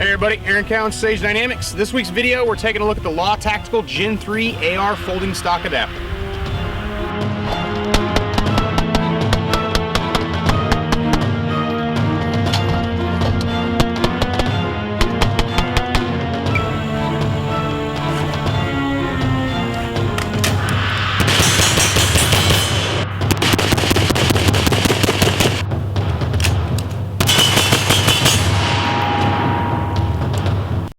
Hey everybody, Aaron Cowan, Sage Dynamics. This week's video, we're taking a look at the Law Tactical Gen 3 AR folding stock adapter.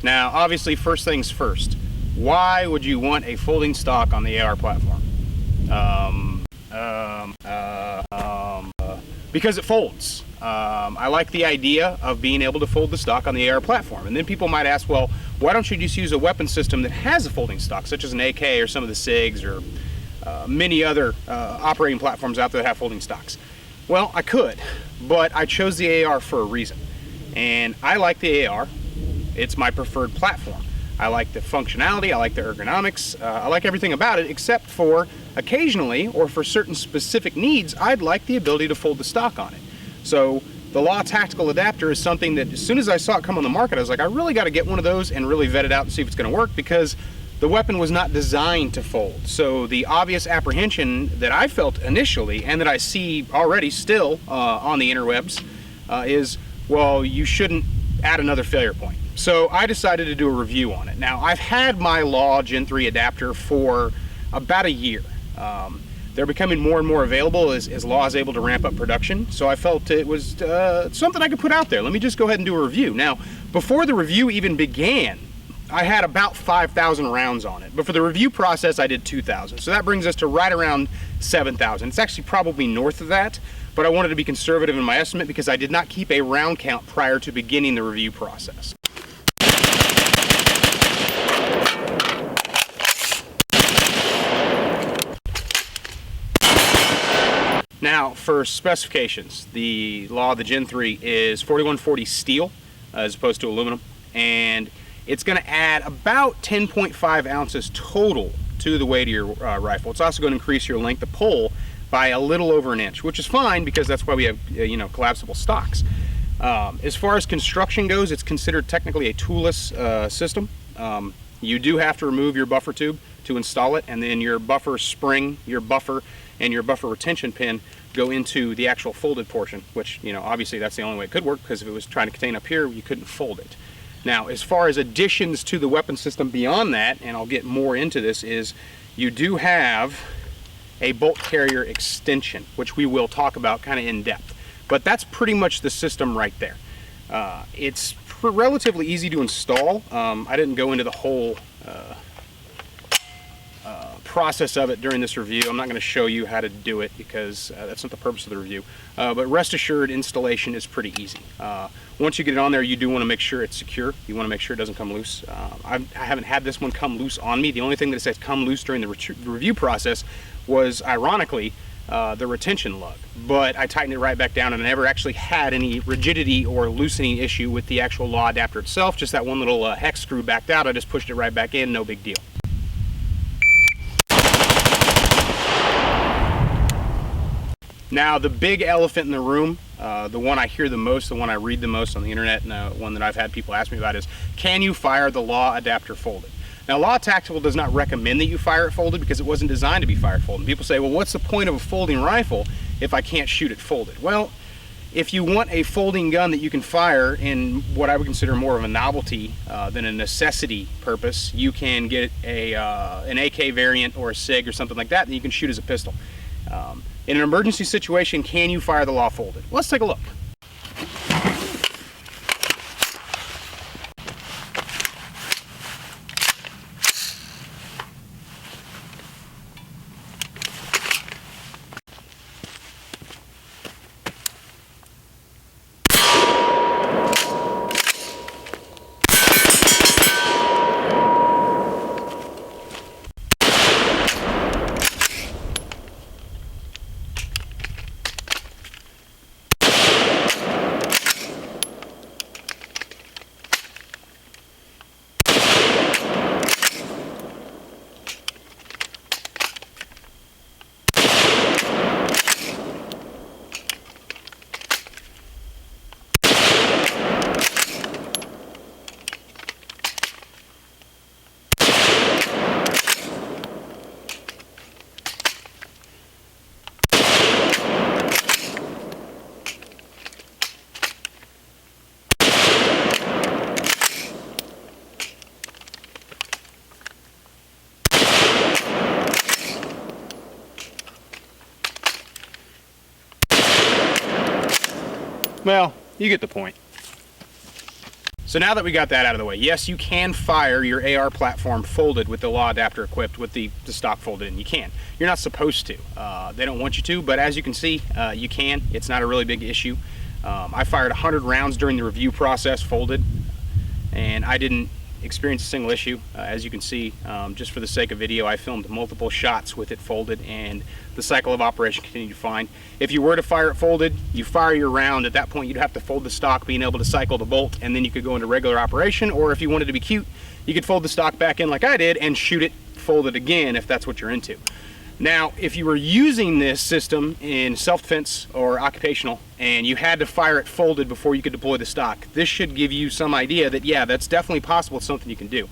Now, obviously, first things first, why would you want a folding stock on the AR platform? Because it folds. I like the idea of being able to fold the stock on the AR platform. And then people might ask, well, why don't you just use a weapon system that has a folding stock, such as an AK or some of the SIGs or many other operating platforms out there that have folding stocks? Well, I could, but I chose the AR for a reason. And I like the AR. It's my preferred platform. I like the functionality, I like the ergonomics, I like everything about it, except for occasionally, or for certain specific needs, I'd like the ability to fold the stock on it. So the Law Tactical Adapter is something that as soon as I saw it come on the market, I was like, I really got to get one of those and really vet it out and see if it's going to work, because the weapon was not designed to fold. So the obvious apprehension that I felt initially, and that I see already still on the interwebs, is, well, you shouldn't add another failure point. So I decided to do a review on it. Now, I've had my Law Gen 3 adapter for about a year. They're becoming more and more available as Law is able to ramp up production. So I felt it was something I could put out there. Let me just go ahead and do a review. Now, before the review even began, I had about 5,000 rounds on it. But for the review process, I did 2,000. So that brings us to right around 7,000. It's actually probably north of that, but I wanted to be conservative in my estimate because I did not keep a round count prior to beginning the review process. Now, for specifications, the Gen 3 is 4140 steel as opposed to aluminum, and it's going to add about 10.5 ounces total to the weight of your rifle. It's also going to increase your length of pull by a little over an inch, which is fine because that's why we have collapsible stocks. As far as construction goes, it's considered technically a toolless system. You do have to remove your buffer tube to install it, and then your buffer spring, your buffer, and your buffer retention pin go into the actual folded portion, which, obviously that's the only way it could work, because if it was trying to contain up here, you couldn't fold it. Now, as far as additions to the weapon system beyond that, and I'll get more into this, is you do have a bolt carrier extension, which we will talk about kind of in depth. But that's pretty much the system right there. It's relatively easy to install. I didn't go into the whole process of it during this review. I'm not going to show you how to do it because that's not the purpose of the review. But rest assured, installation is pretty easy. Once you get it on there, you do want to make sure it's secure. You want to make sure it doesn't come loose. I haven't had this one come loose on me. The only thing that says come loose during the review process was, ironically, the retention lug. But I tightened it right back down, and I never actually had any rigidity or loosening issue with the actual Law adapter itself. Just that one little hex screw backed out. I just pushed it right back in, no big deal. Now, the big elephant in the room, the one I hear the most, the one I read the most on the internet, and the one that I've had people ask me about is, can you fire the Law adapter folded? Now, Law Tactical does not recommend that you fire it folded because it wasn't designed to be fired folded. People say, well, what's the point of a folding rifle if I can't shoot it folded? Well, if you want a folding gun that you can fire in what I would consider more of a novelty than a necessity purpose, you can get an AK variant or a SIG or something like that you can shoot as a pistol. In an emergency situation, can you fire the Law folded? Let's take a look. Well, you get the point. So now that we got that out of the way, yes, you can fire your AR platform folded with the law adapter equipped with the stock folded in. You can. You're not supposed to. They don't want you to, but as you can see, you can. It's not a really big issue. I fired 100 rounds during the review process folded, and I didn't experience a single issue. As you can see, just for the sake of video, I filmed multiple shots with it folded, and the cycle of operation continued fine. If you were to fire it folded, you fire your round. At that point, you'd have to fold the stock, being able to cycle the bolt, and then you could go into regular operation, or if you wanted to be cute, you could fold the stock back in like I did and shoot it folded again if that's what you're into. Now, if you were using this system in self-defense or occupational and you had to fire it folded before you could deploy the stock, this should give you some idea that, yeah, that's definitely possible. It's something you can do.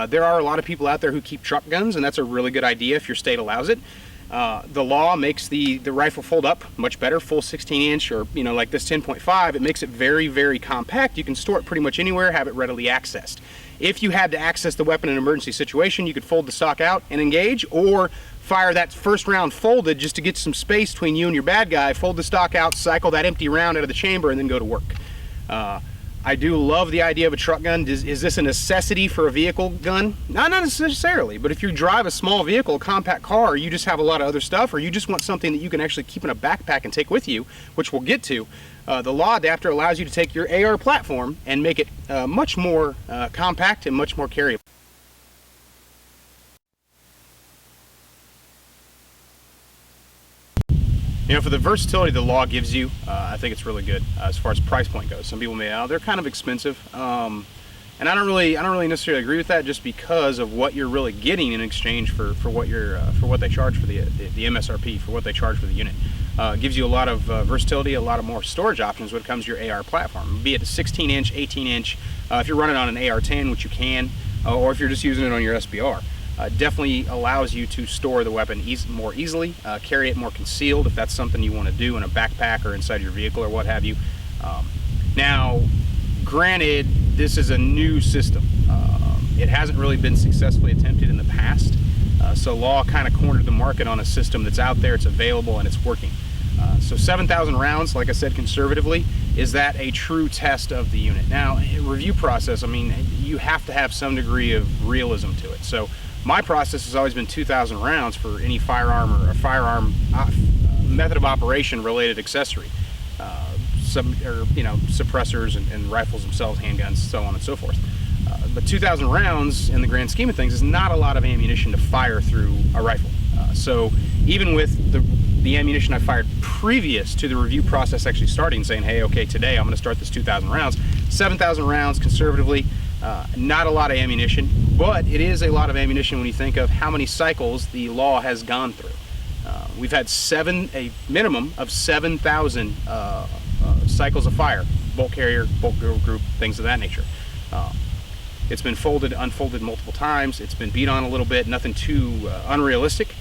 There are a lot of people out there who keep truck guns, and that's a really good idea if your state allows it. The law makes the rifle fold up much better, full 16-inch, or like this 10.5. It makes it very, very compact. You can store it pretty much anywhere, have it readily accessed. If you had to access the weapon in an emergency situation, you could fold the stock out and engage, or fire that first round folded just to get some space between you and your bad guy, fold the stock out, cycle that empty round out of the chamber, and then go to work. I do love the idea of a truck gun. Is this a necessity for a vehicle gun? Not necessarily, but if you drive a small vehicle, a compact car, you just have a lot of other stuff, or you just want something that you can actually keep in a backpack and take with you, which we'll get to, the law adapter allows you to take your AR platform and make it much more compact and much more carryable. For the versatility the law gives you, I think it's really good as far as price point goes. Some people may, they're kind of expensive, and I don't really necessarily agree with that, just because of what you're really getting in exchange for what they charge for the MSRP, for what they charge for the unit. It gives you a lot of versatility, a lot of more storage options when it comes to your AR platform, be it a 16-inch, 18-inch, if you're running on an AR-10, which you can, or if you're just using it on your SBR. Definitely allows you to store the weapon more easily, carry it more concealed if that's something you want to do in a backpack or inside your vehicle or what have you. Now, granted, this is a new system. It hasn't really been successfully attempted in the past, so law kind of cornered the market on a system that's out there, it's available, and it's working. So 7,000 rounds, like I said, conservatively, is that a true test of the unit? Now, review process, I mean, you have to have some degree of realism to it. So my process has always been 2,000 rounds for any firearm or a firearm method of operation related accessory, suppressors and rifles themselves, handguns, so on and so forth. But 2,000 rounds in the grand scheme of things is not a lot of ammunition to fire through a rifle. So even with the ammunition I fired previous to the review process actually starting, saying, hey, okay, today I'm going to start this 2,000 rounds, 7,000 rounds conservatively, not a lot of ammunition, but it is a lot of ammunition when you think of how many cycles the law has gone through. We've had a minimum of 7,000 cycles of fire, bolt carrier, bolt group, things of that nature. It's been folded, unfolded multiple times. It's been beat on a little bit, nothing too unrealistic,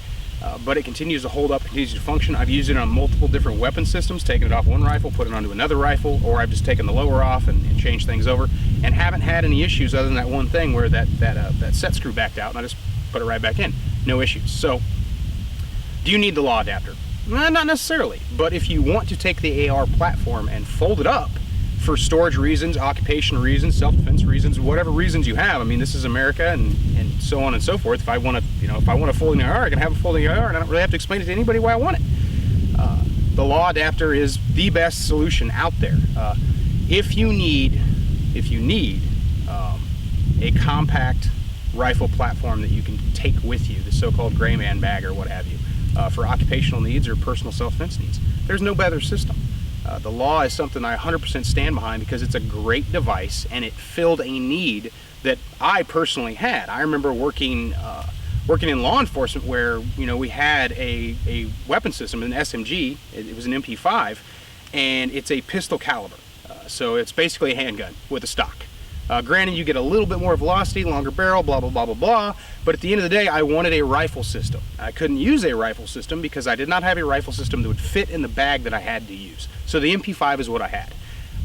but it continues to hold up, continues to function. I've used it on multiple different weapon systems, taken it off one rifle, put it onto another rifle, or I've just taken the lower off and changed things over, and haven't had any issues other than that one thing where that set screw backed out, and I just put it right back in. No issues. So, do you need the law adapter? Not necessarily, but if you want to take the AR platform and fold it up for storage reasons, occupation reasons, self-defense reasons, whatever reasons you have. I mean, this is America, and so on and so forth. If I want a folding AR, I can have a folding AR, and I don't really have to explain it to anybody why I want it. The law adapter is the best solution out there. If you need a compact rifle platform that you can take with you, the so-called gray man bag or what have you, for occupational needs or personal self-defense needs, there's no better system. The law is something I 100% stand behind because it's a great device and it filled a need that I personally had. I remember working in law enforcement where we had a weapon system, an SMG. It was an MP5, and it's a pistol caliber. So it's basically a handgun with a stock. Granted, you get a little bit more velocity, longer barrel, blah, blah, blah, blah, blah, but at the end of the day, I wanted a rifle system. I couldn't use a rifle system because I did not have a rifle system that would fit in the bag that I had to use. So the MP5 is what I had.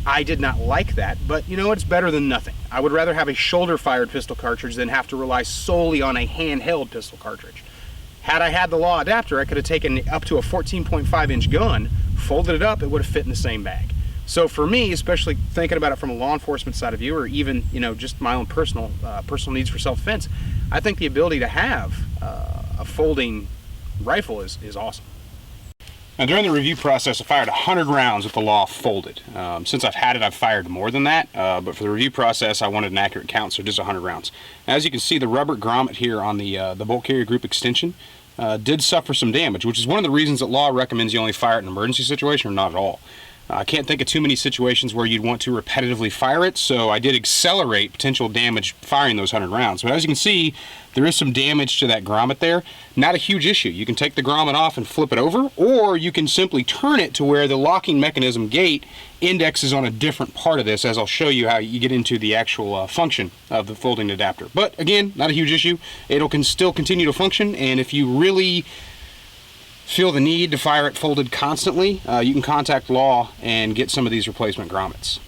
I did not like that, but it's better than nothing. I would rather have a shoulder-fired pistol cartridge than have to rely solely on a handheld pistol cartridge. Had I had the law adapter, I could have taken up to a 14.5-inch gun, folded it up, it would have fit in the same bag. So for me, especially thinking about it from a law enforcement side of view, or even just my own personal needs for self-defense, I think the ability to have a folding rifle is awesome. Now, during the review process, I fired 100 rounds with the Law folded. Since I've had it, I've fired more than that, but for the review process, I wanted an accurate count, so just 100 rounds. As you can see, the rubber grommet here on the bolt carrier group extension did suffer some damage, which is one of the reasons that Law recommends you only fire it in an emergency situation or not at all. I can't think of too many situations where you'd want to repetitively fire it, so I did accelerate potential damage firing those 100 rounds. But as you can see, there is some damage to that grommet there. Not a huge issue. You can take the grommet off and flip it over, or you can simply turn it to where the locking mechanism gate indexes on a different part of this, as I'll show you how you get into the actual function of the folding adapter. But again, not a huge issue. It'll still continue to function, and if you really feel the need to fire it folded constantly, you can contact Law and get some of these replacement grommets.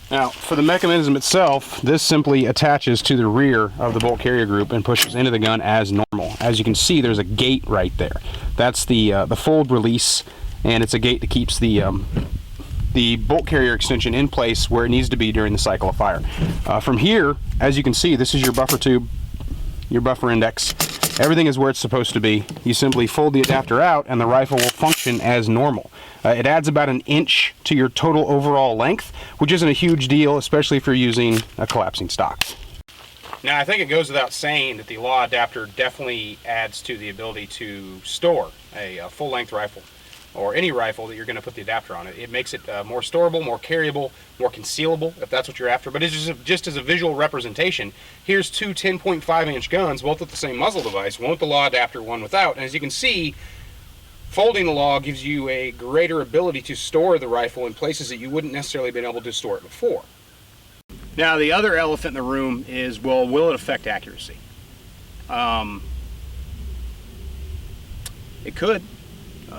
Now, for the mechanism itself, this simply attaches to the rear of the bolt carrier group and pushes into the gun as normal. As you can see, there's a gate right there. That's the fold release, and it's a gate that keeps the bolt carrier extension in place where it needs to be during the cycle of fire. From here, as you can see, this is your buffer tube, your buffer index. Everything is where it's supposed to be. You simply fold the adapter out and the rifle will function as normal. It adds about an inch to your total overall length, which isn't a huge deal, especially if you're using a collapsing stock. Now, I think it goes without saying that the Law adapter definitely adds to the ability to store a full-length rifle, or any rifle that you're going to put the adapter on. It makes it more storable, more carryable, more concealable, if that's what you're after. But it's just as a visual representation, here's two 10.5-inch guns, both with the same muzzle device, one with the Law adapter, one without. And as you can see, folding the Law gives you a greater ability to store the rifle in places that you wouldn't necessarily have been able to store it before. Now, the other elephant in the room is, well, will it affect accuracy? It could.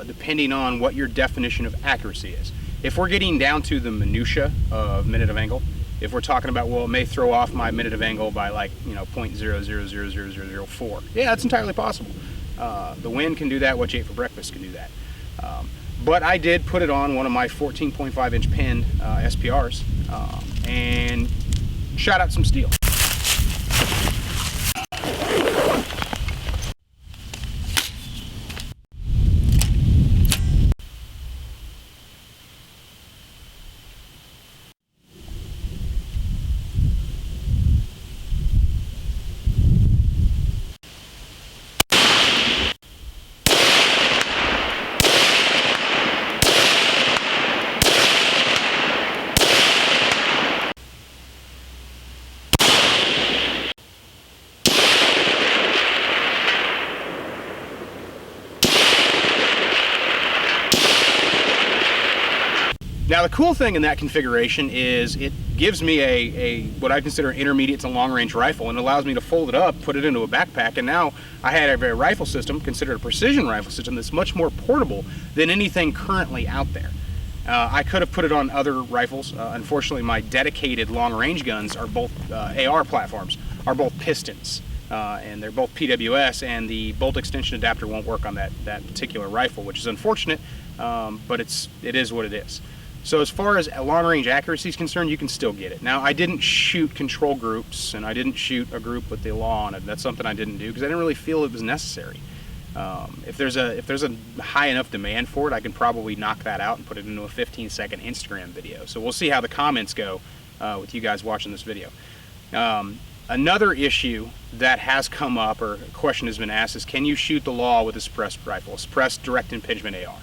Depending on what your definition of accuracy is. If we're getting down to the minutia of minute of angle, if we're talking about, well, it may throw off my minute of angle by like, 0.000004. Yeah, that's entirely possible. The wind can do that, what you ate for breakfast can do that. But I did put it on one of my 14.5-inch pinned SPRs and shot out some steel. Now, the cool thing in that configuration is it gives me a what I consider an intermediate to long-range rifle, and allows me to fold it up, put it into a backpack, and now I have a rifle system, considered a precision rifle system, that's much more portable than anything currently out there. I could have put it on other rifles. Unfortunately, my dedicated long-range guns are both AR platforms, are both pistons, and they're both PWS, and the bolt extension adapter won't work on that particular rifle, which is unfortunate, but it is what it is. So as far as long-range accuracy is concerned, you can still get it. Now, I didn't shoot control groups, and I didn't shoot a group with the Law on it. That's something I didn't do because I didn't really feel it was necessary. If there's a high enough demand for it, I can probably knock that out and put it into a 15-second Instagram video. So we'll see how the comments go with you guys watching this video. Another issue that has come up, or a question has been asked, is can you shoot the Law with a suppressed rifle, a suppressed direct impingement AR?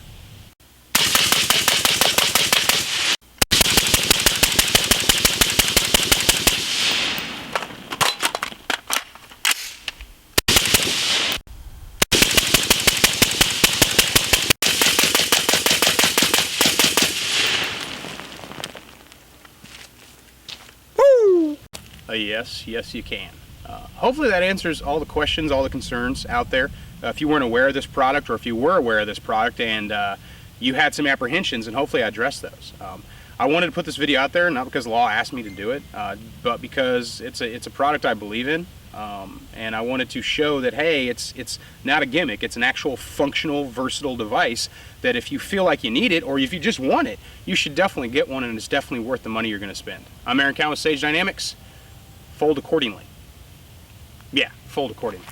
Yes, you can. Hopefully that answers all the questions, all the concerns out there. If you weren't aware of this product, or if you were aware of this product and you had some apprehensions, and hopefully I addressed those. I wanted to put this video out there, not because Law asked me to do it, but because it's a product I believe in. And I wanted to show that, hey, it's not a gimmick. It's an actual functional, versatile device that if you feel like you need it, or if you just want it, you should definitely get one, and it's definitely worth the money you're going to spend. I'm Aaron Cowan with Sage Dynamics. Fold accordingly. Yeah, fold accordingly.